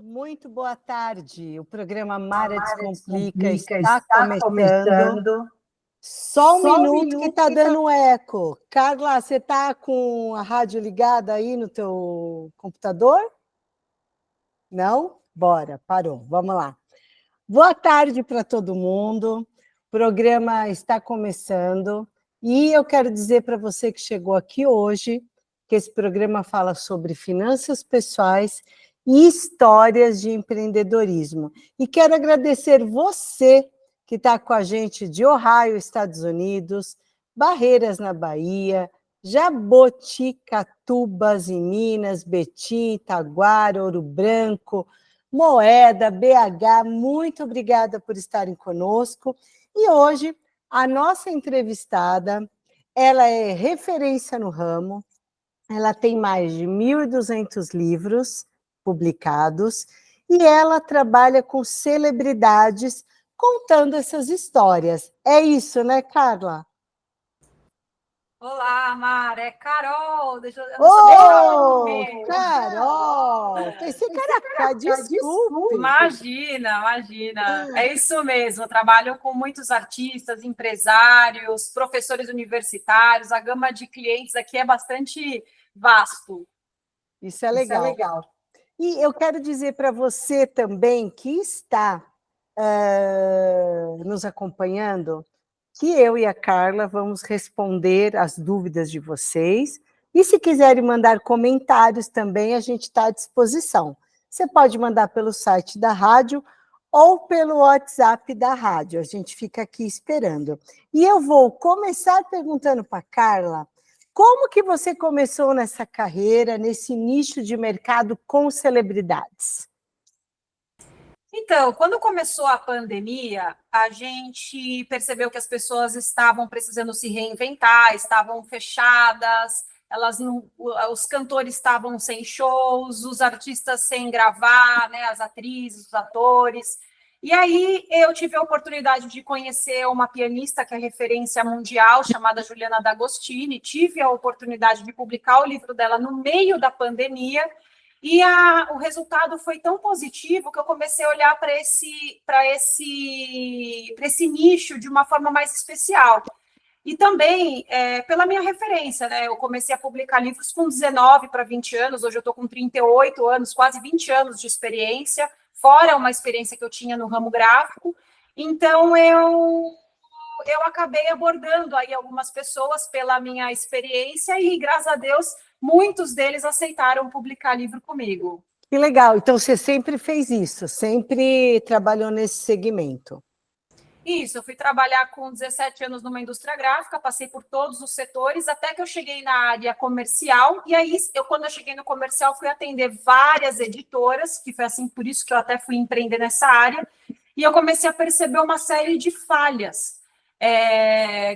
Muito boa tarde. O programa A Mara Mara Descomplica Descomplica está está começando. começando. Só um Só um minuto que minuto está que está. dando um eco. Carla, você está com a rádio ligada aí no teu computador? Não? Bora, parou. Vamos lá. Boa tarde para todo mundo. O programa está começando e eu quero dizer para você que chegou aqui hoje que esse programa fala sobre finanças pessoais e histórias de empreendedorismo. E quero agradecer você que está com a gente de Ohio, Estados Unidos, Barreiras, na Bahia, Jaboticatubas, em Minas, Betim, Itaguara, Ouro Branco, Moeda, BH, muito obrigada por estarem conosco. E hoje, a nossa entrevistada, ela é referência no ramo, ela tem mais de 1.200 livros publicados e ela trabalha com celebridades contando essas histórias. É isso, né, Carla? Olá, Mara, é Carol. Eu não sou nem Ô, meu. Carol! Pensei que era Cá, desculpe. Imagina, imagina. É isso mesmo. Eu trabalho com muitos artistas, empresários, professores universitários. A gama de clientes aqui é bastante vasto. Isso é Isso é legal. legal. E eu quero dizer para você também que está nos acompanhando, que eu e a Carla vamos responder as dúvidas de vocês. E se quiserem mandar comentários também, a gente está à disposição. Você pode mandar pelo site da rádio ou pelo WhatsApp da rádio. A gente fica aqui esperando. E eu vou começar perguntando para a Carla como que você começou nessa carreira, nesse nicho de mercado com celebridades? Então, quando começou a pandemia, a gente percebeu que as pessoas estavam precisando se reinventar, estavam fechadas, os cantores estavam sem shows, os artistas sem gravar, né, as atrizes, os atores. E aí eu tive a oportunidade de conhecer uma pianista que é referência mundial, chamada Juliana D'Agostini. Tive a oportunidade de publicar o livro dela no meio da pandemia. E o resultado foi tão positivo que eu comecei a olhar para esse nicho de uma forma mais especial. E também pela minha referência, né? Eu comecei a publicar livros com 19 para 20 anos, hoje eu estou com 38 anos, quase 20 anos de experiência, fora uma experiência que eu tinha no ramo gráfico. Então, eu acabei abordando aí algumas pessoas pela minha experiência e, graças a Deus, muitos deles aceitaram publicar livro comigo. Que legal. Então, você sempre fez isso, sempre trabalhou nesse segmento. Isso, eu fui trabalhar com 17 anos numa indústria gráfica, passei por todos os setores, até que eu cheguei na área comercial, e aí, quando eu cheguei no comercial, fui atender várias editoras, que foi assim, por isso que eu até fui empreender nessa área, e eu comecei a perceber uma série de falhas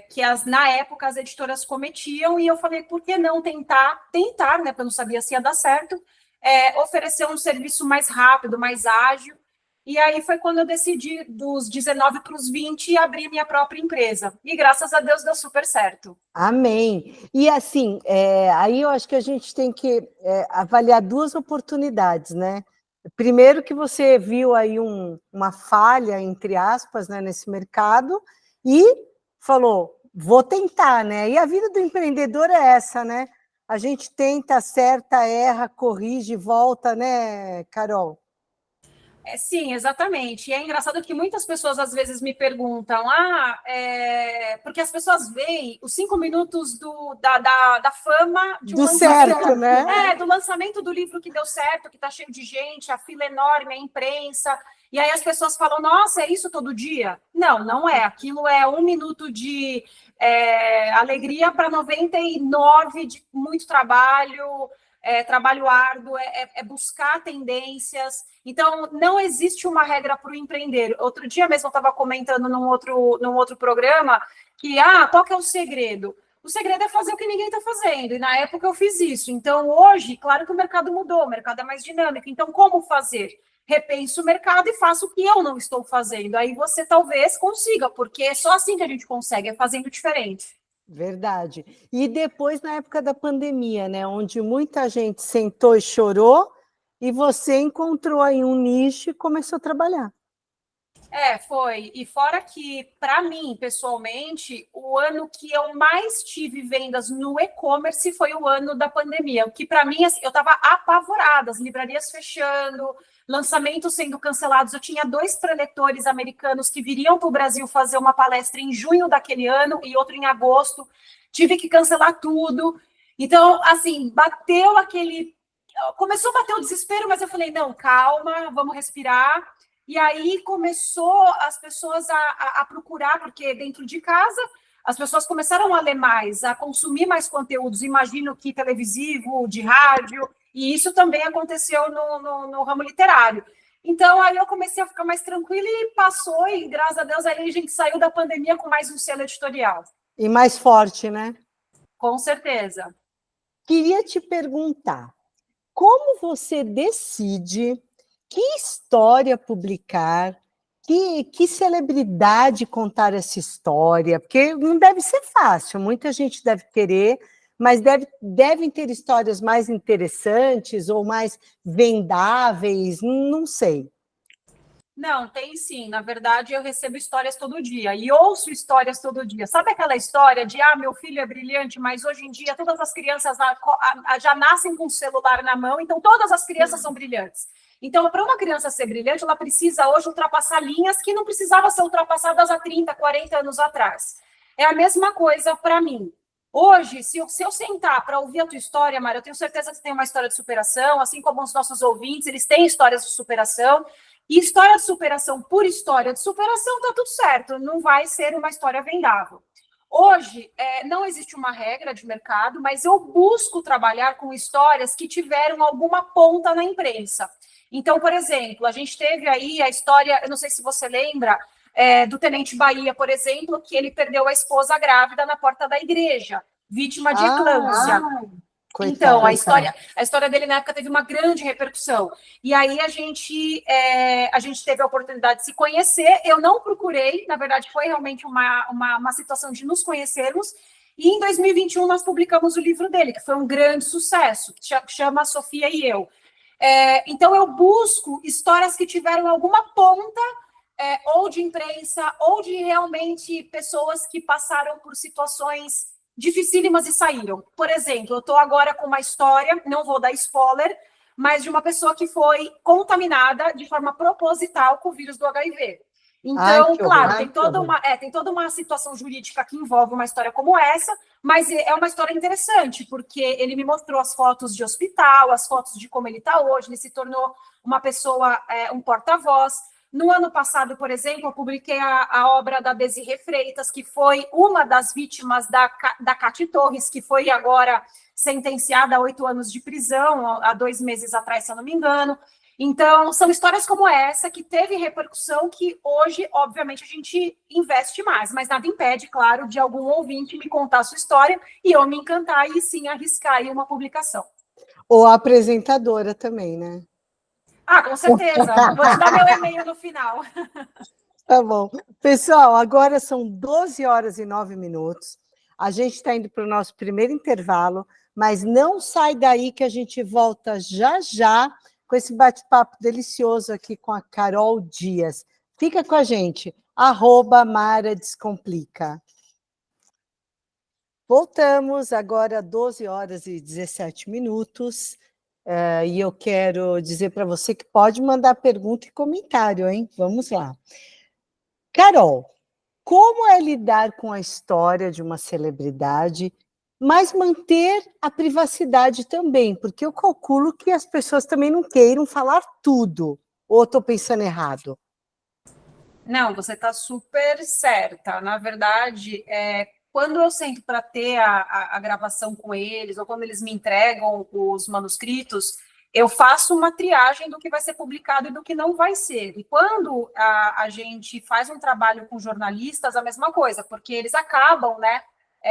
que na época as editoras cometiam, e eu falei, por que não tentar, né, porque eu não sabia se ia dar certo, oferecer um serviço mais rápido, mais ágil. E aí foi quando eu decidi, dos 19 para os 20, abrir minha própria empresa. E graças a Deus deu super certo. Amém. E assim, aí eu acho que a gente tem que avaliar duas oportunidades, né? Primeiro que você viu aí uma falha, entre aspas, né, nesse mercado e falou, vou tentar, né? E a vida do empreendedor é essa, né? A gente tenta, acerta, erra, corrige, volta, né, Carol? Sim, exatamente. E é engraçado que muitas pessoas às vezes me perguntam, porque as pessoas veem os 5 minutos da fama de um Do lançamento, certo, né? do lançamento do livro que deu certo, que está cheio de gente, a fila enorme, a imprensa. E aí as pessoas falam, nossa, é isso todo dia? Não, não é. Aquilo é 1 minuto de alegria para 99 de muito trabalho. Trabalho árduo, buscar tendências. Então, não existe uma regra para o empreender. Outro dia mesmo eu estava comentando num outro programa que, qual que é o segredo? O segredo é fazer o que ninguém está fazendo, e na época eu fiz isso. Então, hoje, claro que o mercado mudou, o mercado é mais dinâmico. Então, como fazer? Repenso o mercado e faço o que eu não estou fazendo. Aí você talvez consiga, porque é só assim que a gente consegue, é fazendo diferente. Verdade. E depois, na época da pandemia, né, onde muita gente sentou e chorou, e você encontrou aí um nicho e começou a trabalhar. Foi. E fora que, para mim, pessoalmente, o ano que eu mais tive vendas no e-commerce foi o ano da pandemia. O que, para mim, assim, eu estava apavorada, as livrarias fechando, lançamentos sendo cancelados. Eu tinha 2 preletores americanos que viriam para o Brasil fazer uma palestra em junho daquele ano e outro em agosto. Tive que cancelar tudo. Então, assim, bateu aquele. Começou a bater o desespero, mas eu falei: não, calma, vamos respirar. E aí começou as pessoas a procurar, porque dentro de casa as pessoas começaram a ler mais, a consumir mais conteúdos, imagino que televisivo, de rádio, e isso também aconteceu no ramo literário. Então, aí eu comecei a ficar mais tranquila e passou, e graças a Deus aí a gente saiu da pandemia com mais um selo editorial. E mais forte, né? Com certeza. Queria te perguntar, como você decide que história publicar, que celebridade contar essa história? Porque não deve ser fácil, muita gente deve querer, mas devem ter histórias mais interessantes ou mais vendáveis, não sei. Não, tem sim. Na verdade, eu recebo histórias todo dia e ouço histórias todo dia. Sabe aquela história de, meu filho é brilhante, mas hoje em dia todas as crianças já nascem com o celular na mão, então todas as crianças são brilhantes. Então, para uma criança ser brilhante, ela precisa hoje ultrapassar linhas que não precisavam ser ultrapassadas há 30, 40 anos atrás. É a mesma coisa para mim. Hoje, se eu sentar para ouvir a tua história, Mara, eu tenho certeza que você tem uma história de superação, assim como os nossos ouvintes, eles têm histórias de superação. E história de superação por história de superação, tá tudo certo, não vai ser uma história vendável. Hoje, não existe uma regra de mercado, mas eu busco trabalhar com histórias que tiveram alguma ponta na imprensa. Então, por exemplo, a gente teve aí a história, eu não sei se você lembra, do Tenente Bahia, por exemplo, que ele perdeu a esposa grávida na porta da igreja, vítima de eclâmpsia. Coitado. Então, a história dele na época teve uma grande repercussão. E aí a gente teve a oportunidade de se conhecer. Eu não procurei, na verdade, foi realmente uma situação de nos conhecermos. E em 2021 nós publicamos o livro dele, que foi um grande sucesso, que chama Sofia e Eu. Então, eu busco histórias que tiveram alguma ponta, ou de imprensa, ou de realmente pessoas que passaram por situações dificílimas e saíram. Por exemplo, eu estou agora com uma história, não vou dar spoiler, mas de uma pessoa que foi contaminada de forma proposital com o vírus do HIV. Então, claro, tem toda uma situação jurídica que envolve uma história como essa, mas é uma história interessante, porque ele me mostrou as fotos de hospital, as fotos de como ele está hoje, ele se tornou uma pessoa, um porta-voz. No ano passado, por exemplo, eu publiquei a obra da Desirê Freitas, que foi uma das vítimas da Cati Torres, que foi agora sentenciada a 8 anos de prisão, há 2 meses atrás, se eu não me engano. Então, são histórias como essa que teve repercussão que hoje, obviamente, a gente investe mais, mas nada impede, claro, de algum ouvinte me contar a sua história e eu me encantar e sim arriscar aí uma publicação. Ou a apresentadora também, né? Com certeza. Vou te dar meu e-mail no final. Tá bom. Pessoal, agora são 12 horas e 9 minutos. A gente está indo para o nosso primeiro intervalo, mas não sai daí que a gente volta já já com esse bate-papo delicioso aqui com a Carol Dias. Fica com a gente, @Mara Descomplica. Voltamos agora 12 horas e 17 minutos. E eu quero dizer para você que pode mandar pergunta e comentário, hein? Vamos lá. Carol, como é lidar com a história de uma celebridade, mas manter a privacidade também? Porque eu calculo que as pessoas também não queiram falar tudo. Ou estou pensando errado? Não, você está super certa. Na verdade, quando eu sento para ter a gravação com eles, ou quando eles me entregam os manuscritos, eu faço uma triagem do que vai ser publicado e do que não vai ser. E quando a gente faz um trabalho com jornalistas, a mesma coisa, porque eles acabam, né,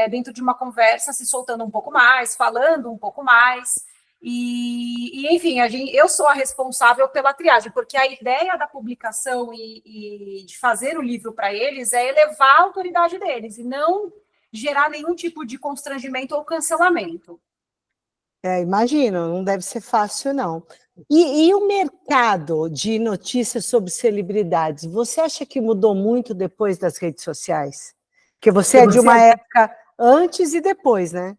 dentro de uma conversa, se soltando um pouco mais, falando um pouco mais. Enfim, eu sou a responsável pela triagem, porque a ideia da publicação e de fazer o livro para eles é elevar a autoridade deles e não gerar nenhum tipo de constrangimento ou cancelamento. Imagino, não deve ser fácil, não. E o mercado de notícias sobre celebridades, você acha que mudou muito depois das redes sociais? Porque você é de uma época antes e depois, né?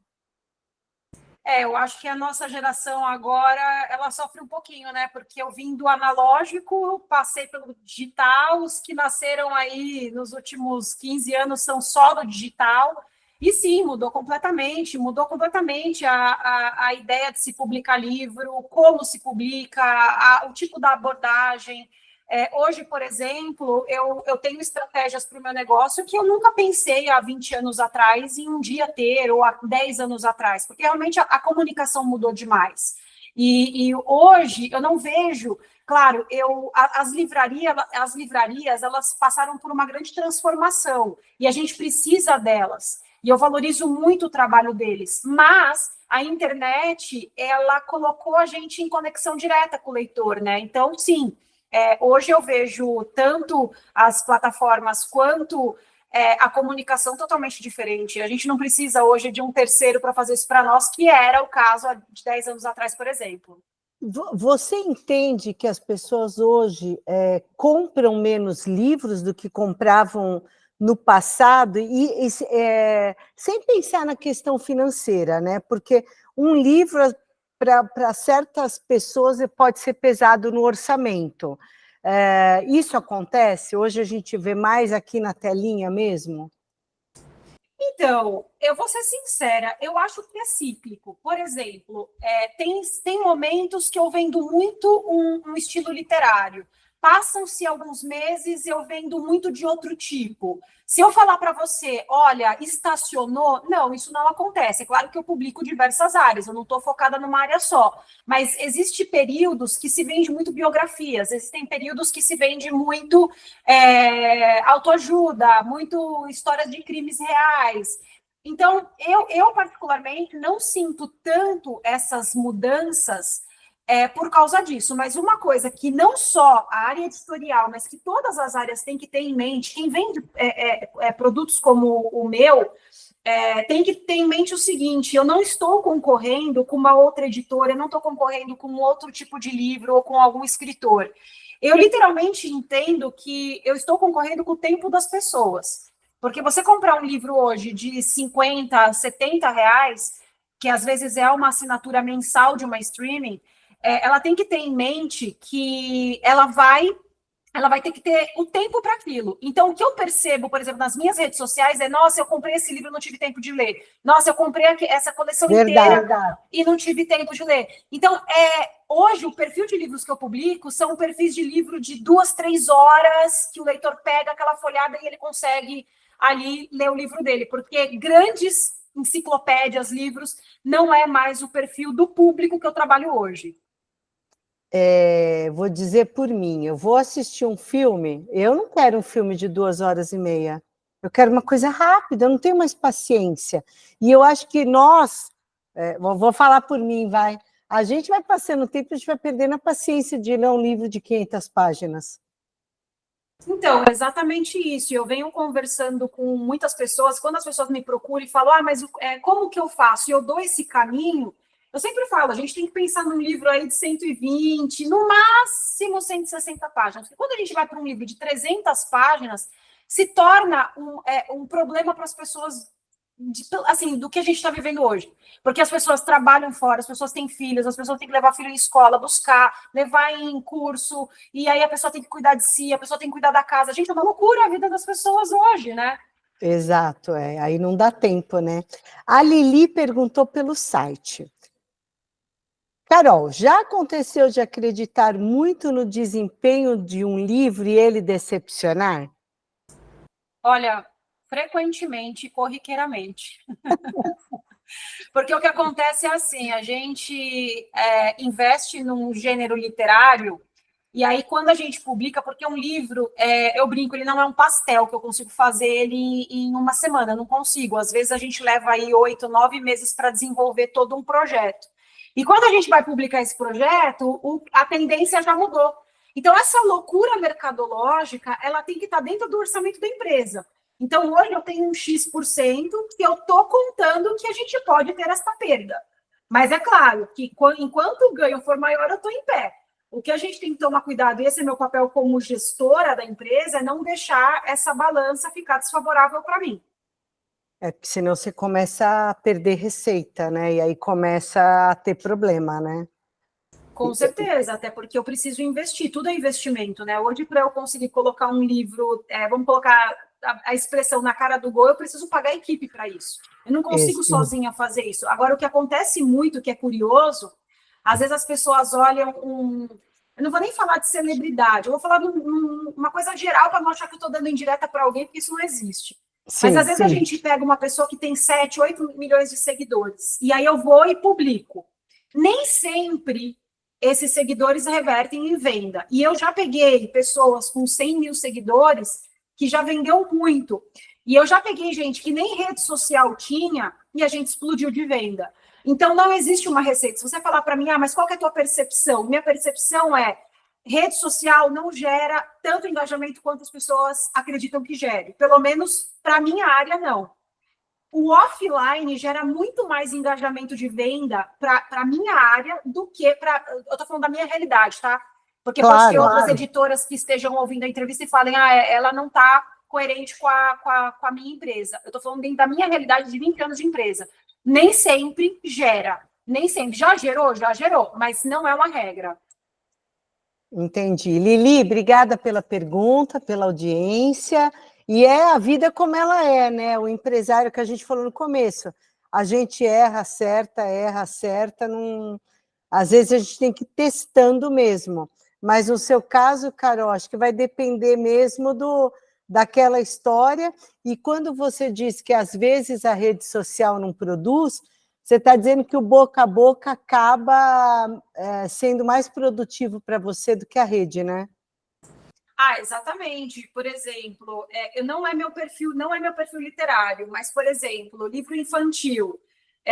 Eu acho que a nossa geração agora, ela sofre um pouquinho, né? Porque eu vim do analógico, passei pelo digital, os que nasceram aí nos últimos 15 anos são só do digital, e sim, mudou completamente a ideia de se publicar livro, como se publica, o tipo da abordagem. Hoje, por exemplo, eu tenho estratégias para o meu negócio que eu nunca pensei há 20 anos atrás em um dia ter, ou há 10 anos atrás, porque realmente a comunicação mudou demais. E hoje eu não vejo, claro, as livrarias elas passaram por uma grande transformação e a gente precisa delas. E eu valorizo muito o trabalho deles, mas a internet ela colocou a gente em conexão direta com o leitor, né? Então, sim, hoje eu vejo tanto as plataformas quanto a comunicação totalmente diferente. A gente não precisa hoje de um terceiro para fazer isso para nós, que era o caso de 10 anos atrás, por exemplo. Você entende que as pessoas hoje compram menos livros do que compravam no passado, sem pensar na questão financeira, né? Porque um livro, para certas pessoas, pode ser pesado no orçamento. Isso acontece? Hoje a gente vê mais aqui na telinha mesmo? Então, eu vou ser sincera, eu acho que é cíclico. Por exemplo, tem momentos que eu vendo muito um estilo literário. Passam-se alguns meses, eu vendo muito de outro tipo. Se eu falar para você, olha, estacionou, não, isso não acontece. É claro que eu publico diversas áreas, eu não estou focada numa área só. Mas existem períodos que se vende muito biografias, existem períodos que se vende muito autoajuda, muito histórias de crimes reais. Então, eu particularmente não sinto tanto essas mudanças por causa disso, mas uma coisa que não só a área editorial, mas que todas as áreas têm que ter em mente, quem vende produtos como o meu, tem que ter em mente o seguinte: eu não estou concorrendo com uma outra editora, eu não estou concorrendo com outro tipo de livro ou com algum escritor. Eu literalmente entendo que eu estou concorrendo com o tempo das pessoas. Porque você comprar um livro hoje de 50, 70 reais, que às vezes é uma assinatura mensal de uma streaming, ela tem que ter em mente que ela vai ter que ter o tempo para aquilo. Então, o que eu percebo, por exemplo, nas minhas redes sociais é: nossa, eu comprei esse livro e não tive tempo de ler. Nossa, eu comprei essa coleção inteira e não tive tempo de ler. Então, hoje, o perfil de livros que eu publico são perfis de livro de 2, 3 horas, que o leitor pega aquela folhada e ele consegue ali ler o livro dele, porque grandes enciclopédias, livros, não é mais o perfil do público que eu trabalho hoje. Vou dizer por mim, eu vou assistir um filme, eu não quero um filme de 2 horas e meia, eu quero uma coisa rápida, eu não tenho mais paciência. E eu acho que nós, vou falar por mim, a gente vai passando o tempo, a gente vai perdendo a paciência de ler um livro de 500 páginas. Então, exatamente isso. Eu venho conversando com muitas pessoas, quando as pessoas me procuram e falam, mas como que eu faço? E eu dou esse caminho, eu sempre falo, a gente tem que pensar num livro aí de 120, no máximo 160 páginas. Porque quando a gente vai para um livro de 300 páginas, se torna um problema para as pessoas assim, do que a gente está vivendo hoje. Porque as pessoas trabalham fora, as pessoas têm filhos, as pessoas têm que levar filho em escola, buscar, levar em curso, e aí a pessoa tem que cuidar de si, a pessoa tem que cuidar da casa. Gente, é uma loucura a vida das pessoas hoje, né? Exato, aí não dá tempo, né? A Lili perguntou pelo site. Carol, já aconteceu de acreditar muito no desempenho de um livro e ele decepcionar? Olha, frequentemente, corriqueiramente. Porque o que acontece é assim, a gente investe num gênero literário, e aí quando a gente publica, porque um livro, eu brinco, ele não é um pastel que eu consigo fazer ele em uma semana, eu não consigo. Às vezes a gente leva aí 8, 9 meses para desenvolver todo um projeto. E quando a gente vai publicar esse projeto, a tendência já mudou. Então, essa loucura mercadológica, ela tem que estar dentro do orçamento da empresa. Então, hoje eu tenho um X% que eu estou contando que a gente pode ter essa perda. Mas é claro que enquanto o ganho for maior, eu estou em pé. O que a gente tem que tomar cuidado, e esse é meu papel como gestora da empresa, é não deixar essa balança ficar desfavorável para mim. É, porque senão você começa a perder receita, né? E aí começa a ter problema, né? Com certeza, até porque eu preciso investir, tudo é investimento, né? Hoje, para eu conseguir colocar um livro, vamos colocar a expressão na cara do gol, eu preciso pagar a equipe para isso. Eu não consigo sozinha fazer isso. Agora, o que acontece muito, que é curioso, às vezes as pessoas olham eu não vou nem falar de celebridade, eu vou falar de uma coisa geral para não achar que eu estou dando indireta para alguém, porque isso não existe. Mas às vezes a gente pega uma pessoa que tem 7, 8 milhões de seguidores, e aí eu vou e publico. Nem sempre esses seguidores revertem em venda. E eu já peguei pessoas com 100 mil seguidores que já vendeu muito. E eu já peguei gente que nem rede social tinha e a gente explodiu de venda. Então, não existe uma receita. Se você falar para mim, mas qual que é a tua percepção? Minha percepção é, rede social não gera tanto engajamento quanto as pessoas acreditam que gere. Pelo menos para a minha área, não. O offline gera muito mais engajamento de venda para a minha área do que para. Eu estou falando da minha realidade, tá? Porque pode ter outras editoras que estejam ouvindo a entrevista e falem, ela não está coerente com a minha empresa. Eu estou falando dentro da minha realidade de 20 anos de empresa. Nem sempre gera. Nem sempre. Já gerou, mas não é uma regra. Entendi. Lili, obrigada pela pergunta, pela audiência. E é a vida como ela é, né? O empresário que a gente falou no começo. A gente erra, acerta. Não... Às vezes a gente tem que ir testando mesmo. Mas no seu caso, Carol, acho que vai depender mesmo daquela história. E quando você diz que às vezes a rede social não produz, você está dizendo que o boca a boca acaba sendo mais produtivo para você do que a rede, né? Exatamente. Por exemplo, não é meu perfil literário, mas, por exemplo, livro infantil.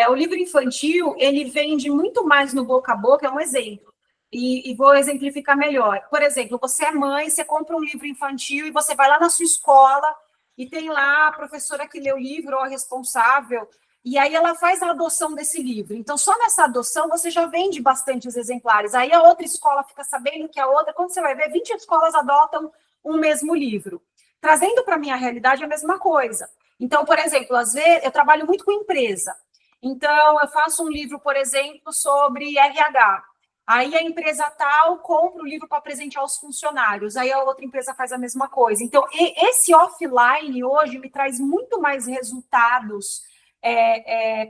O livro infantil, ele vende muito mais no boca a boca, é um exemplo. E vou exemplificar melhor. Por exemplo, você é mãe, você compra um livro infantil e você vai lá na sua escola e tem lá a professora que lê o livro ou a responsável, e aí ela faz a adoção desse livro. Então, só nessa adoção você já vende bastantes exemplares. Aí a outra escola fica sabendo que a outra, quando você vai ver, 20 escolas adotam um mesmo livro. Trazendo para a minha realidade a mesma coisa. Então, por exemplo, às vezes eu trabalho muito com empresa. Então, eu faço um livro, por exemplo, sobre RH. Aí a empresa tal compra o livro para presentear aos funcionários, aí a outra empresa faz a mesma coisa. Então, esse offline hoje me traz muito mais resultados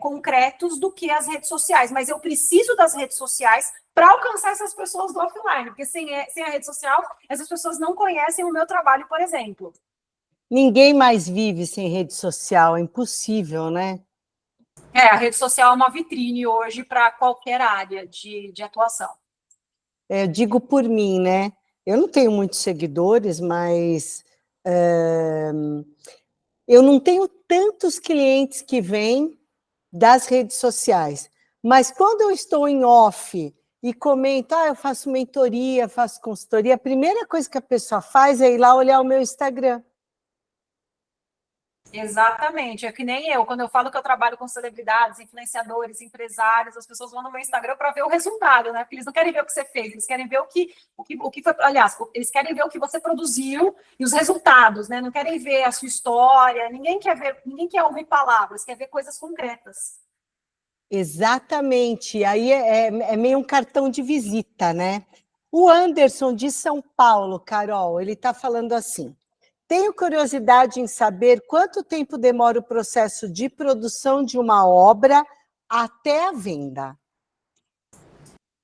concretos do que as redes sociais, mas eu preciso das redes sociais para alcançar essas pessoas do offline, porque sem a rede social, essas pessoas não conhecem o meu trabalho, por exemplo. Ninguém mais vive sem rede social, é impossível, né? A rede social é uma vitrine hoje para qualquer área de atuação. Eu digo por mim, né? Eu não tenho muitos seguidores, mas eu não tenho tantos clientes que vêm das redes sociais. Mas quando eu estou em off e comento, eu faço mentoria, faço consultoria, a primeira coisa que a pessoa faz é ir lá olhar o meu Instagram. Exatamente, é que nem eu, quando eu falo que eu trabalho com celebridades, influenciadores, empresários, as pessoas vão no meu Instagram para ver o resultado, né? Porque eles não querem ver o que você fez, eles querem ver o que foi, aliás, eles querem ver o que você produziu e os resultados, né? Não querem ver a sua história, ninguém quer ouvir palavras, quer ver coisas concretas. Exatamente, aí é meio um cartão de visita, né? O Anderson de São Paulo, Carol, ele está falando assim: tenho curiosidade em saber quanto tempo demora o processo de produção de uma obra até a venda.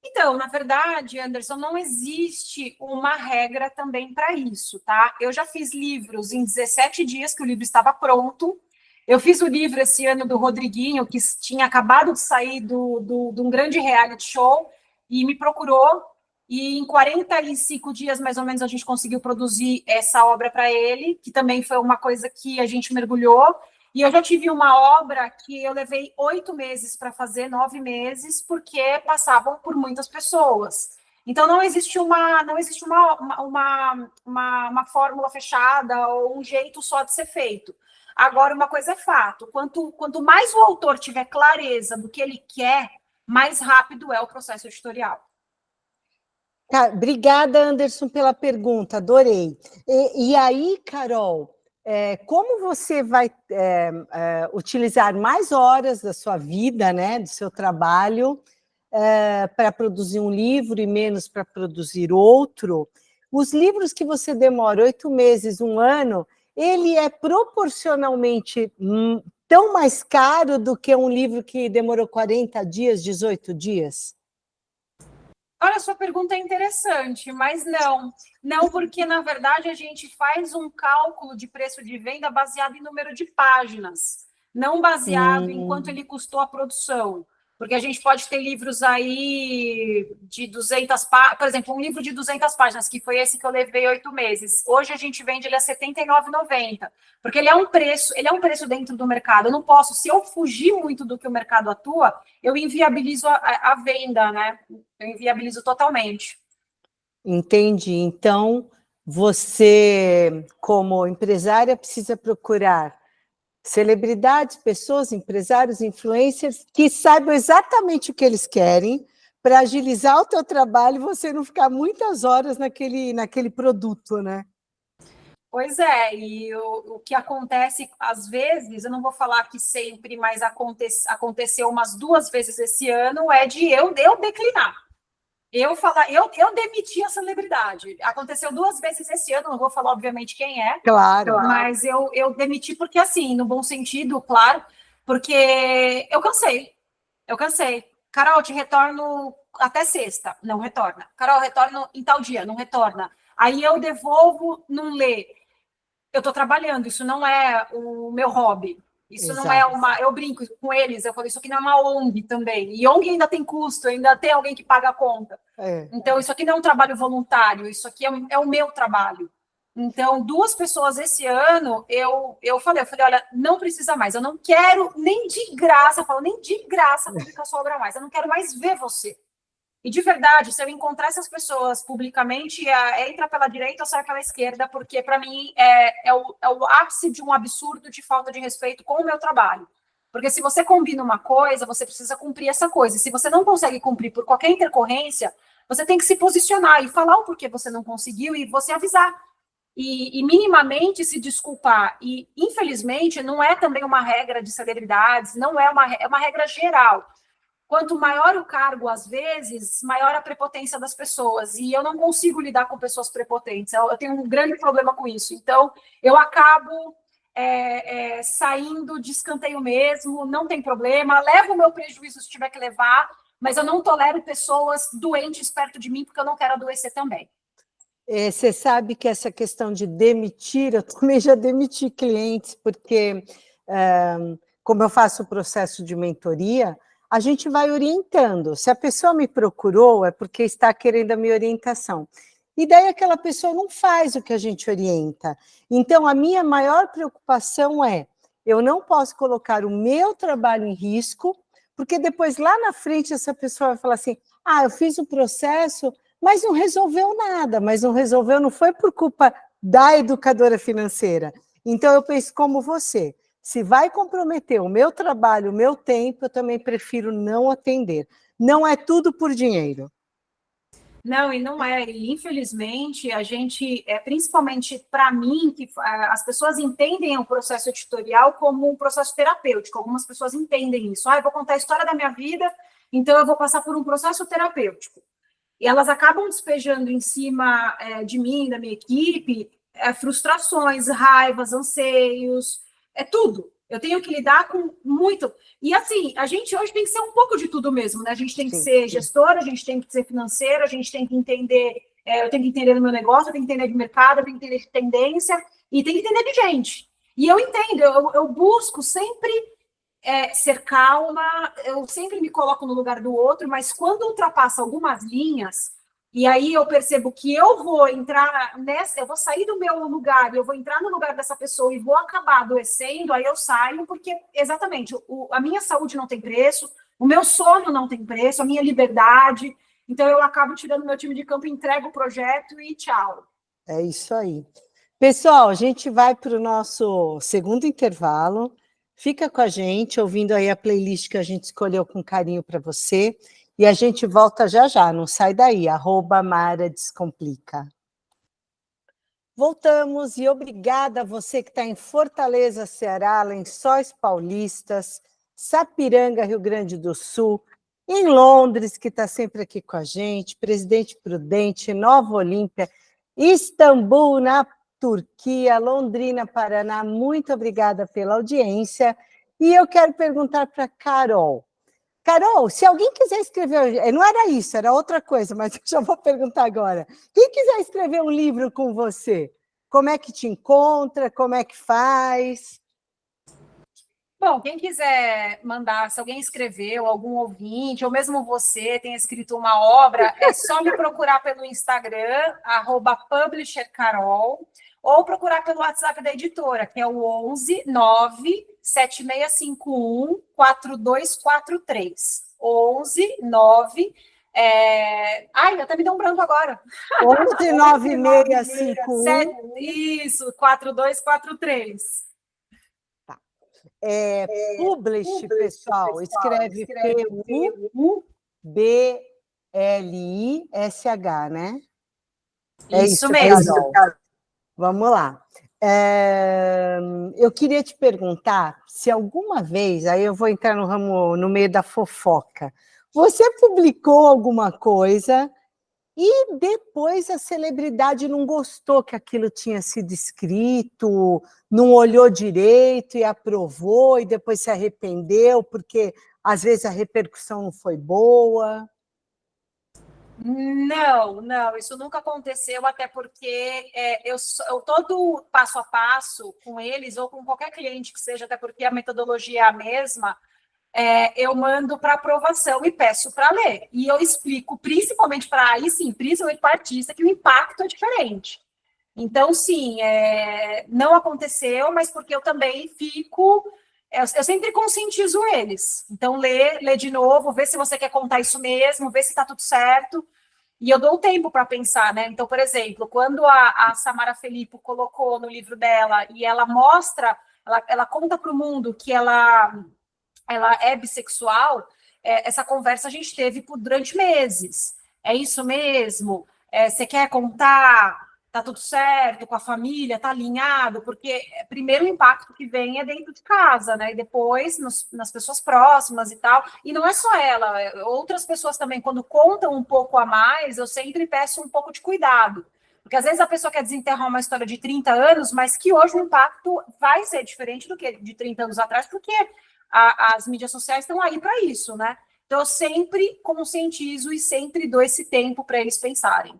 Então, na verdade, Anderson, não existe uma regra também para isso, tá? Eu já fiz livros em 17 dias que o livro estava pronto. Eu fiz o livro esse ano do Rodriguinho, que tinha acabado de sair de um grande reality show, e me procurou. E em 45 dias, mais ou menos, a gente conseguiu produzir essa obra para ele, que também foi uma coisa que a gente mergulhou. E eu já tive uma obra que eu levei 8 meses para fazer, 9 meses, porque passavam por muitas pessoas. Então, não existe uma fórmula fechada ou um jeito só de ser feito. Agora, uma coisa é fato, quanto mais o autor tiver clareza do que ele quer, mais rápido é o processo editorial. Obrigada, Anderson, pela pergunta, adorei. E aí, Carol, como você vai utilizar mais horas da sua vida, né, do seu trabalho, para produzir um livro e menos para produzir outro? Os livros que você demora 8 meses, 1 ano, ele é proporcionalmente tão mais caro do que um livro que demorou 40 dias, 18 dias? Olha, sua pergunta é interessante, mas não, porque na verdade a gente faz um cálculo de preço de venda baseado em número de páginas, não baseado em quanto ele custou a produção. Porque a gente pode ter livros aí de 200 páginas, por exemplo, um livro de 200 páginas, que foi esse que eu levei 8 meses. Hoje a gente vende ele a R$ 79,90, porque ele é um preço dentro do mercado. Eu não posso, se eu fugir muito do que o mercado atua, eu inviabilizo a venda, né? Eu inviabilizo totalmente. Entendi. Então, você, como empresária, precisa procurar celebridades, pessoas, empresários, influencers, que saibam exatamente o que eles querem, para agilizar o teu trabalho e você não ficar muitas horas naquele produto, né? Pois é, e o que acontece, às vezes, eu não vou falar que sempre, mas aconteceu umas 2 vezes esse ano, é de eu declinar. Eu demiti a celebridade. Aconteceu 2 vezes esse ano, não vou falar, obviamente, quem é. Claro. Mas eu demiti porque, assim, no bom sentido, claro, porque eu cansei. Eu cansei. Carol, te retorno até sexta. Não retorna. Carol, retorno em tal dia. Não retorna. Aí eu devolvo, não lê. Eu estou trabalhando, isso não é o meu hobby. Isso não é uma. Eu brinco com eles, eu falo, isso aqui não é uma ONG também. E ONG ainda tem custo, ainda tem alguém que paga a conta. Então, isso aqui não é um trabalho voluntário, isso aqui é o meu trabalho. Então, 2 pessoas esse ano, eu falei, olha, não precisa mais, eu não quero nem de graça, eu falo, nem de graça publicar sua obra mais, eu não quero mais ver você. E de verdade, se eu encontrar essas pessoas publicamente, entra pela direita ou sai pela esquerda, porque para mim é o ápice de um absurdo de falta de respeito com o meu trabalho. Porque se você combina uma coisa, você precisa cumprir essa coisa. E se você não consegue cumprir por qualquer intercorrência, você tem que se posicionar e falar o porquê você não conseguiu e você avisar. E minimamente se desculpar. E, infelizmente, não é também uma regra de celebridades, não é uma regra geral. Quanto maior o cargo, às vezes, maior a prepotência das pessoas. E eu não consigo lidar com pessoas prepotentes. Eu tenho um grande problema com isso. Então, eu acabo saindo de escanteio mesmo, não tem problema. Levo o meu prejuízo se tiver que levar, mas eu não tolero pessoas doentes perto de mim, porque eu não quero adoecer também. Você sabe que essa questão de demitir, eu também já demiti clientes, porque, como eu faço o processo de mentoria, a gente vai orientando. Se a pessoa me procurou, é porque está querendo a minha orientação. E daí aquela pessoa não faz o que a gente orienta. Então, a minha maior preocupação é, eu não posso colocar o meu trabalho em risco, porque depois, lá na frente, essa pessoa vai falar assim, eu fiz o processo, mas não resolveu nada, mas não resolveu, não foi por culpa da educadora financeira. Então, eu penso como você, se vai comprometer o meu trabalho, o meu tempo, eu também prefiro não atender. Não é tudo por dinheiro. Não, e não é. E, infelizmente, a gente, principalmente para mim, que as pessoas entendem o processo editorial como um processo terapêutico. Algumas pessoas entendem isso. Eu vou contar a história da minha vida, então eu vou passar por um processo terapêutico. E elas acabam despejando em cima de mim, da minha equipe, frustrações, raivas, anseios, tudo. Eu tenho que lidar com muito. E assim, a gente hoje tem que ser um pouco de tudo mesmo, né? A gente tem que ser gestora, a gente tem que ser financeira, a gente tem que entender, eu tenho que entender do meu negócio, eu tenho que entender de mercado, eu tenho que entender de tendência, e tenho que entender de gente. E eu entendo, eu busco sempre ser calma, eu sempre me coloco no lugar do outro, mas quando ultrapassa algumas linhas, e aí eu percebo que eu vou entrar nessa, eu vou sair do meu lugar, eu vou entrar no lugar dessa pessoa e vou acabar adoecendo, aí eu saio, porque exatamente, a minha saúde não tem preço, o meu sono não tem preço, a minha liberdade, então eu acabo tirando meu time de campo, entrego o projeto e tchau. É isso aí. Pessoal, a gente vai para o nosso segundo intervalo. Fica com a gente, ouvindo aí a playlist que a gente escolheu com carinho para você, e a gente volta já já, não sai daí, @Mara Descomplica. Voltamos, e obrigada a você que está em Fortaleza, Ceará, Lençóis Paulistas, Sapiranga, Rio Grande do Sul, em Londres, que está sempre aqui com a gente, Presidente Prudente, Nova Olímpia, Istambul, na Turquia, Londrina, Paraná. Muito obrigada pela audiência. E eu quero perguntar para Carol. Carol, se alguém quiser escrever, não era isso, era outra coisa, mas eu já vou perguntar agora. Quem quiser escrever um livro com você, como é que te encontra, como é que faz? Bom, quem quiser mandar, se alguém escreveu, algum ouvinte, ou mesmo você tenha escrito uma obra, é só me procurar pelo Instagram, @publishercarol, ou procurar pelo WhatsApp da editora, que é o 11 97651 4243. 11 9. Ai, até me deu um branco agora. 11 9651. Isso, 4243. Publish, pessoal, escreve Publish, né? Isso mesmo. Vamos lá. Eu queria te perguntar se alguma vez, aí eu vou entrar no ramo, no meio da fofoca, você publicou alguma coisa e depois a celebridade não gostou que aquilo tinha sido escrito, não olhou direito e aprovou, e depois se arrependeu, porque às vezes a repercussão não foi boa? Não, isso nunca aconteceu, até porque eu todo passo a passo com eles, ou com qualquer cliente que seja, até porque a metodologia é a mesma, eu mando para aprovação e peço para ler. E eu explico, principalmente para o artista, que o impacto é diferente. Então, sim, não aconteceu, mas porque eu também fico. Eu sempre conscientizo eles. Então, lê de novo, vê se você quer contar isso mesmo, vê se está tudo certo. E eu dou tempo para pensar, né? Então, por exemplo, quando a Samara Filippo colocou no livro dela e ela mostra, ela conta para o mundo que ela é bissexual, essa conversa a gente teve durante meses. É isso mesmo? Você quer contar? Tá tudo certo com a família? Tá alinhado? Porque primeiro o impacto que vem é dentro de casa, né? E depois nas pessoas próximas e tal. E não é só ela, outras pessoas também, quando contam um pouco a mais, eu sempre peço um pouco de cuidado. Porque às vezes a pessoa quer desenterrar uma história de 30 anos, mas que hoje o impacto vai ser diferente do que de 30 anos atrás, porque as mídias sociais estão aí para isso, né? Então, eu sempre conscientizo e sempre dou esse tempo para eles pensarem.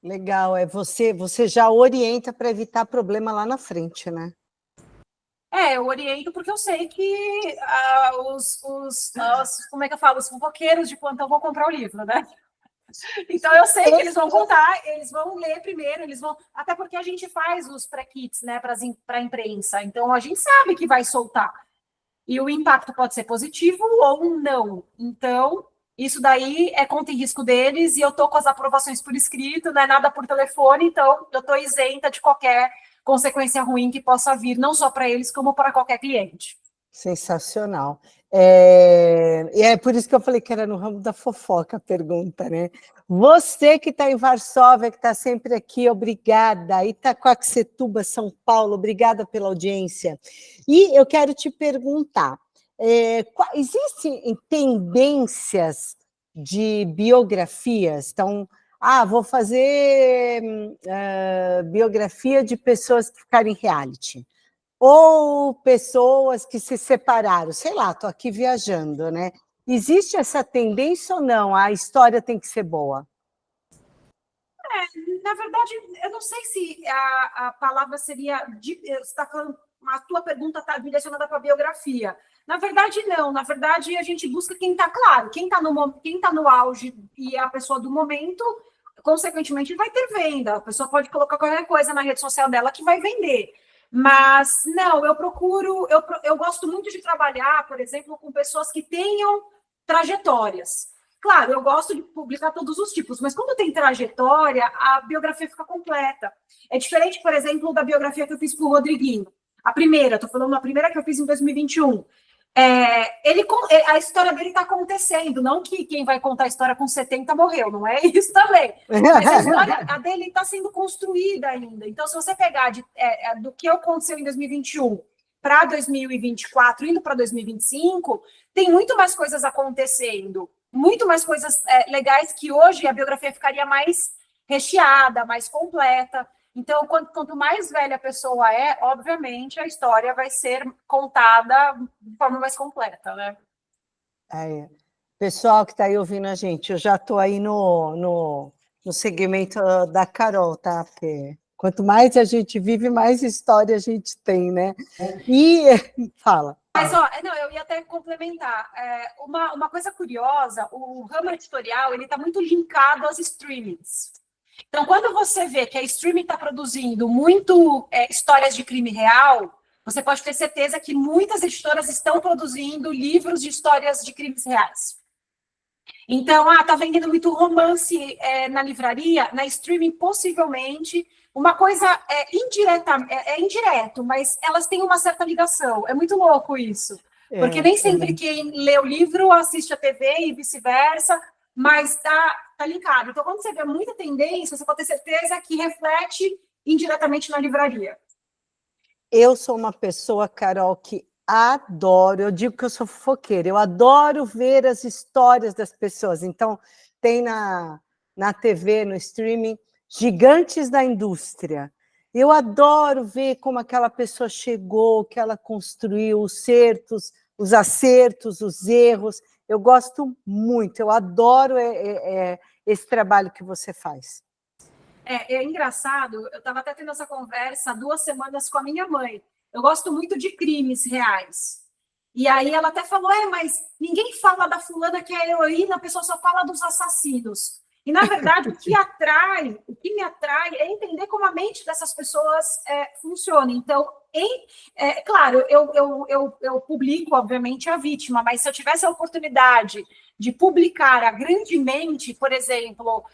Legal, você já orienta para evitar problema lá na frente, né? Eu oriento porque eu sei que como é que eu falo, os fofoqueiros de plantão vão comprar o livro, né? Então, eu sei que eles vão contar, eles vão ler primeiro, eles vão. Até porque a gente faz os pré-kits, né, para a imprensa. Então, a gente sabe que vai soltar. E o impacto pode ser positivo ou não. Então, isso daí é conta e risco deles, e eu estou com as aprovações por escrito, não é nada por telefone, então eu estou isenta de qualquer consequência ruim que possa vir, não só para eles, como para qualquer cliente. Sensacional. E é por isso que eu falei que era no ramo da fofoca a pergunta, né? Você que está em Varsóvia, que está sempre aqui, obrigada. Itaquaquecetuba, São Paulo, obrigada pela audiência. E eu quero te perguntar, existem tendências de biografias? Então, vou fazer biografia de pessoas que ficaram em reality. Ou pessoas que se separaram, sei lá, estou aqui viajando, né? Existe essa tendência ou não? A história tem que ser boa? Na verdade, eu não sei se a palavra seria. Você está falando, a tua pergunta está direcionada para a biografia. Na verdade, não. Na verdade, a gente busca quem está claro, quem está no auge e é a pessoa do momento, consequentemente, vai ter venda. A pessoa pode colocar qualquer coisa na rede social dela que vai vender. Mas, não, eu gosto muito de trabalhar, por exemplo, com pessoas que tenham trajetórias. Claro, eu gosto de publicar todos os tipos, mas quando tem trajetória, a biografia fica completa. É diferente, por exemplo, da biografia que eu fiz para o Rodriguinho. a primeira, estou falando a primeira que eu fiz em 2021, a história dele está acontecendo, não que quem vai contar a história com 70 morreu, não é isso também. Mas a história a dele está sendo construída ainda. Então, se você pegar do que aconteceu em 2021 para 2024, indo para 2025, tem muito mais coisas acontecendo, muito mais coisas legais que hoje a biografia ficaria mais recheada, mais completa. Então, quanto mais velha a pessoa é, obviamente, a história vai ser contada de forma mais completa, né? Pessoal que está aí ouvindo a gente, eu já estou aí no segmento da Carol, tá? Porque quanto mais a gente vive, mais história a gente tem, né? E fala. Mas, não, eu ia até complementar. Uma coisa curiosa, o ramo editorial, ele está muito linkado aos streamings. Então, quando você vê que a streaming está produzindo muito histórias de crime real, você pode ter certeza que muitas editoras estão produzindo livros de histórias de crimes reais. Então, tá vendendo muito romance na livraria, na streaming, possivelmente. Uma coisa indireto, mas elas têm uma certa ligação. É muito louco isso. Porque nem sempre quem lê o livro assiste a TV e vice-versa, mas tá linkado. Então, quando você vê muita tendência, você pode ter certeza que reflete indiretamente na livraria. Eu sou uma pessoa, Carol, que adoro, eu digo que eu sou fofoqueira, eu adoro ver as histórias das pessoas. Então, tem na TV, no streaming, gigantes da indústria. Eu adoro ver como aquela pessoa chegou, que ela construiu os acertos, os erros. Eu gosto muito, eu adoro esse trabalho que você faz. É engraçado, eu estava até tendo essa conversa há 2 semanas com a minha mãe. Eu gosto muito de crimes reais. E aí ela até falou, mas ninguém fala da fulana que é heroína, a pessoa só fala dos assassinos. E, na verdade, o que me atrai é entender como a mente dessas pessoas funciona. Então, claro, eu publico, obviamente, a vítima, mas se eu tivesse a oportunidade de publicar a grande mente, por exemplo,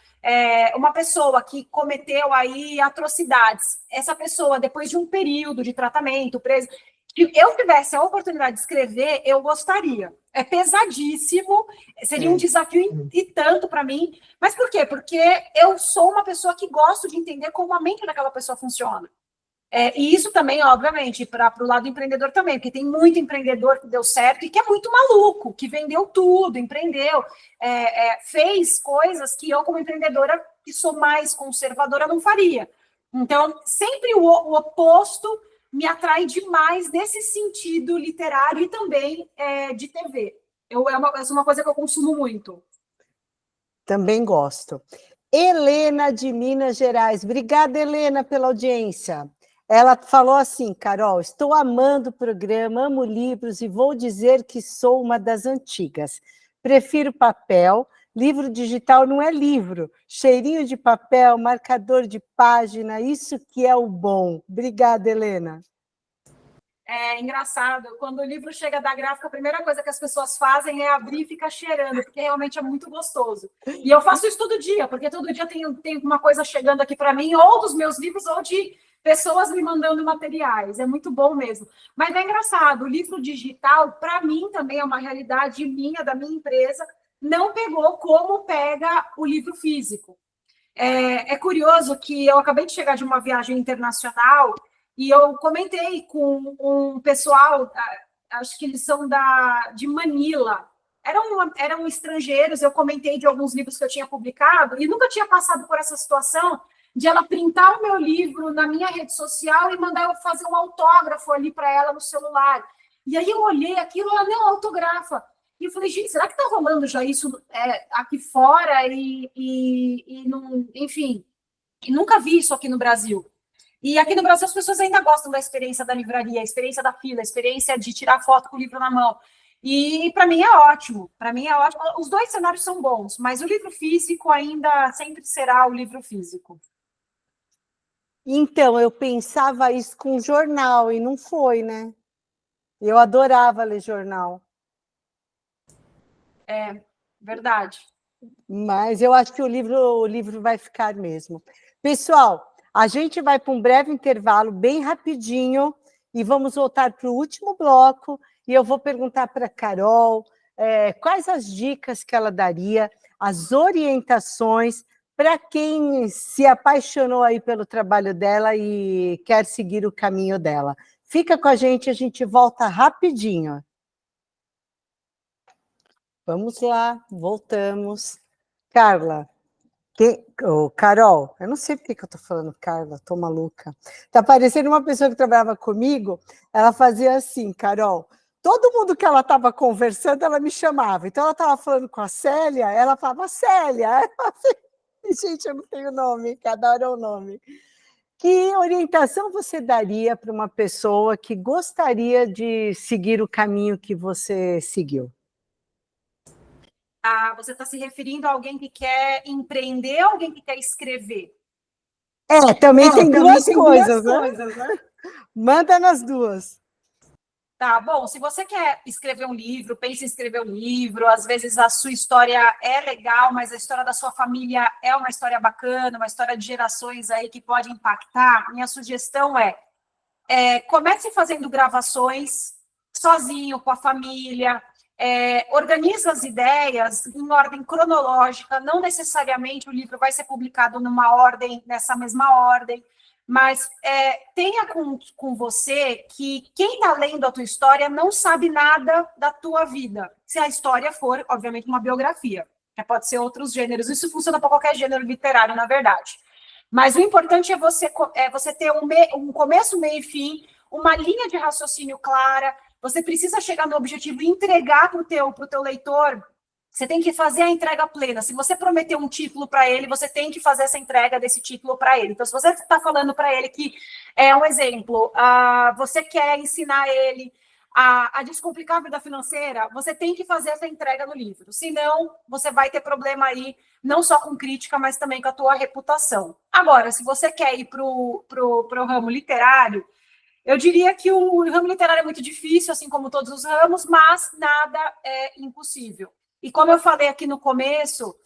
uma pessoa que cometeu aí atrocidades, essa pessoa, depois de um período de tratamento, preso, se eu tivesse a oportunidade de escrever, eu gostaria. É pesadíssimo, seria um desafio e tanto para mim. Mas por quê? Porque eu sou uma pessoa que gosto de entender como a mente daquela pessoa funciona. E isso também, obviamente, para o lado empreendedor também, porque tem muito empreendedor que deu certo e que é muito maluco, que vendeu tudo, empreendeu, fez coisas que eu, como empreendedora, que sou mais conservadora, não faria. Então, sempre o oposto me atrai demais nesse sentido literário e também de TV. É uma coisa que eu consumo muito. Também gosto. Helena, de Minas Gerais. Obrigada, Helena, pela audiência. Ela falou assim, Carol, estou amando o programa, amo livros e vou dizer que sou uma das antigas. Prefiro papel, livro digital não é livro. Cheirinho de papel, marcador de página, isso que é o bom. Obrigada, Helena. É engraçado, quando o livro chega da gráfica, a primeira coisa que as pessoas fazem é abrir e ficar cheirando, porque realmente é muito gostoso. E eu faço isso todo dia, porque todo dia tem uma coisa chegando aqui para mim, ou dos meus livros, ou de pessoas me mandando materiais. É muito bom mesmo. Mas é engraçado, o livro digital, para mim, também é uma realidade minha, da minha empresa, não pegou como pega o livro físico. É curioso que eu acabei de chegar de uma viagem internacional e eu comentei com um pessoal, acho que eles são de Manila, eram estrangeiros, eu comentei de alguns livros que eu tinha publicado e nunca tinha passado por essa situação de ela printar o meu livro na minha rede social e mandar eu fazer um autógrafo ali para ela no celular. E aí eu olhei aquilo, ela não autografa. E eu falei, gente, será que está rolando já isso aqui fora? E não, enfim, nunca vi isso aqui no Brasil. E aqui no Brasil as pessoas ainda gostam da experiência da livraria, a experiência da fila, a experiência de tirar foto com o livro na mão. E para mim é ótimo. Para mim é ótimo. Os dois cenários são bons, mas o livro físico ainda sempre será o livro físico. Então, eu pensava isso com jornal e não foi, né? Eu adorava ler jornal. É verdade. Mas eu acho que o livro vai ficar mesmo. Pessoal, a gente vai para um breve intervalo, bem rapidinho, e vamos voltar para o último bloco, e eu vou perguntar para a Carol quais as dicas que ela daria, as orientações para quem se apaixonou aí pelo trabalho dela e quer seguir o caminho dela. Fica com a gente volta rapidinho. Vamos lá, voltamos. Carla, Carol, eu não sei porque que eu estou falando Carla, estou maluca. Está parecendo uma pessoa que trabalhava comigo, ela fazia assim, Carol, todo mundo que ela estava conversando, ela me chamava. Então, ela estava falando com a Célia, ela falava, Célia. Gente, eu não tenho nome, cada hora é um nome. Que orientação você daria para uma pessoa que gostaria de seguir o caminho que você seguiu? Você está se referindo a alguém que quer empreender ou alguém que quer escrever? Também tem duas coisas, né? né? Manda nas duas. Tá, bom, se você quer escrever um livro, pense em escrever um livro, às vezes a sua história é legal, mas a história da sua família é uma história bacana, uma história de gerações aí que pode impactar, minha sugestão comece fazendo gravações sozinho, com a família, organiza as ideias em ordem cronológica, não necessariamente o livro vai ser publicado nessa mesma ordem, mas tenha com você que quem está lendo a tua história não sabe nada da tua vida, se a história for, obviamente, uma biografia, pode ser outros gêneros, isso funciona para qualquer gênero literário, na verdade. Mas o importante é você ter um começo, meio e fim, uma linha de raciocínio clara. Você precisa chegar no objetivo e entregar para o teu leitor. Você tem que fazer a entrega plena. Se você prometeu um título para ele, você tem que fazer essa entrega desse título para ele. Então, se você está falando para ele que, um exemplo, você quer ensinar ele a descomplicar a vida financeira, você tem que fazer essa entrega no livro. Senão, você vai ter problema aí, não só com crítica, mas também com a tua reputação. Agora, se você quer ir para o ramo literário, eu diria que o ramo literário é muito difícil, assim como todos os ramos, mas nada é impossível. E como eu falei aqui no começo,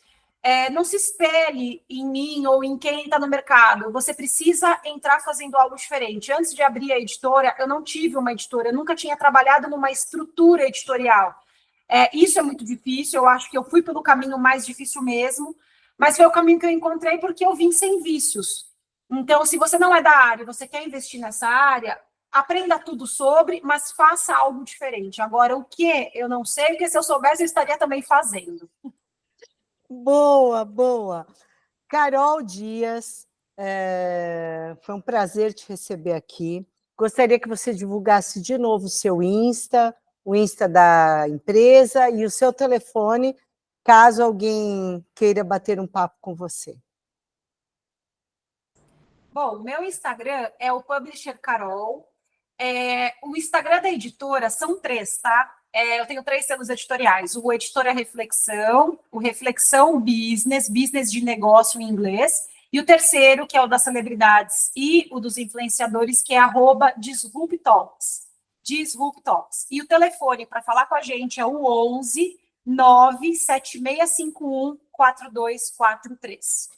não se espelhe em mim ou em quem está no mercado. Você precisa entrar fazendo algo diferente. Antes de abrir a editora, eu não tive uma editora, eu nunca tinha trabalhado numa estrutura editorial. Isso é muito difícil, eu acho que eu fui pelo caminho mais difícil mesmo, mas foi o caminho que eu encontrei porque eu vim sem vícios. Então, se você não é da área, você quer investir nessa área, aprenda tudo sobre, mas faça algo diferente. Agora, o que eu não sei, porque se eu soubesse, eu estaria também fazendo. Boa, boa. Carol Dias, foi um prazer te receber aqui. Gostaria que você divulgasse de novo o seu Insta, o Insta da empresa e o seu telefone, caso alguém queira bater um papo com você. Bom, meu Instagram é o Publisher Carol. O Instagram da editora são 3, tá? Eu tenho 3 selos editoriais. O Editora Reflexão, o Reflexão Business, Business de negócio em inglês, e o terceiro, que é o das celebridades e o dos influenciadores, que é @DisruptTalks. Disrupttalks. E o telefone para falar com a gente é o 11 97651 4243.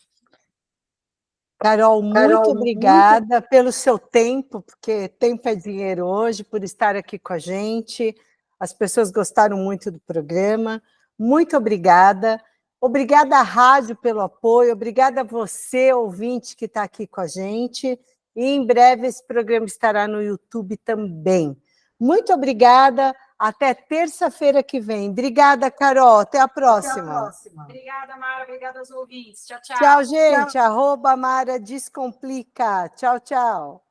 Carol, muito obrigada pelo seu tempo, porque tempo é dinheiro hoje, por estar aqui com a gente. As pessoas gostaram muito do programa. Muito obrigada. Obrigada à rádio pelo apoio, obrigada a você, ouvinte, que está aqui com a gente. E em breve esse programa estará no YouTube também. Muito obrigada. Até terça-feira que vem. Obrigada, Carol. Até a próxima. Até a próxima. Obrigada, Mara. Obrigada aos ouvintes. Tchau, tchau. Tchau, gente. @Mara Descomplica. Tchau, tchau.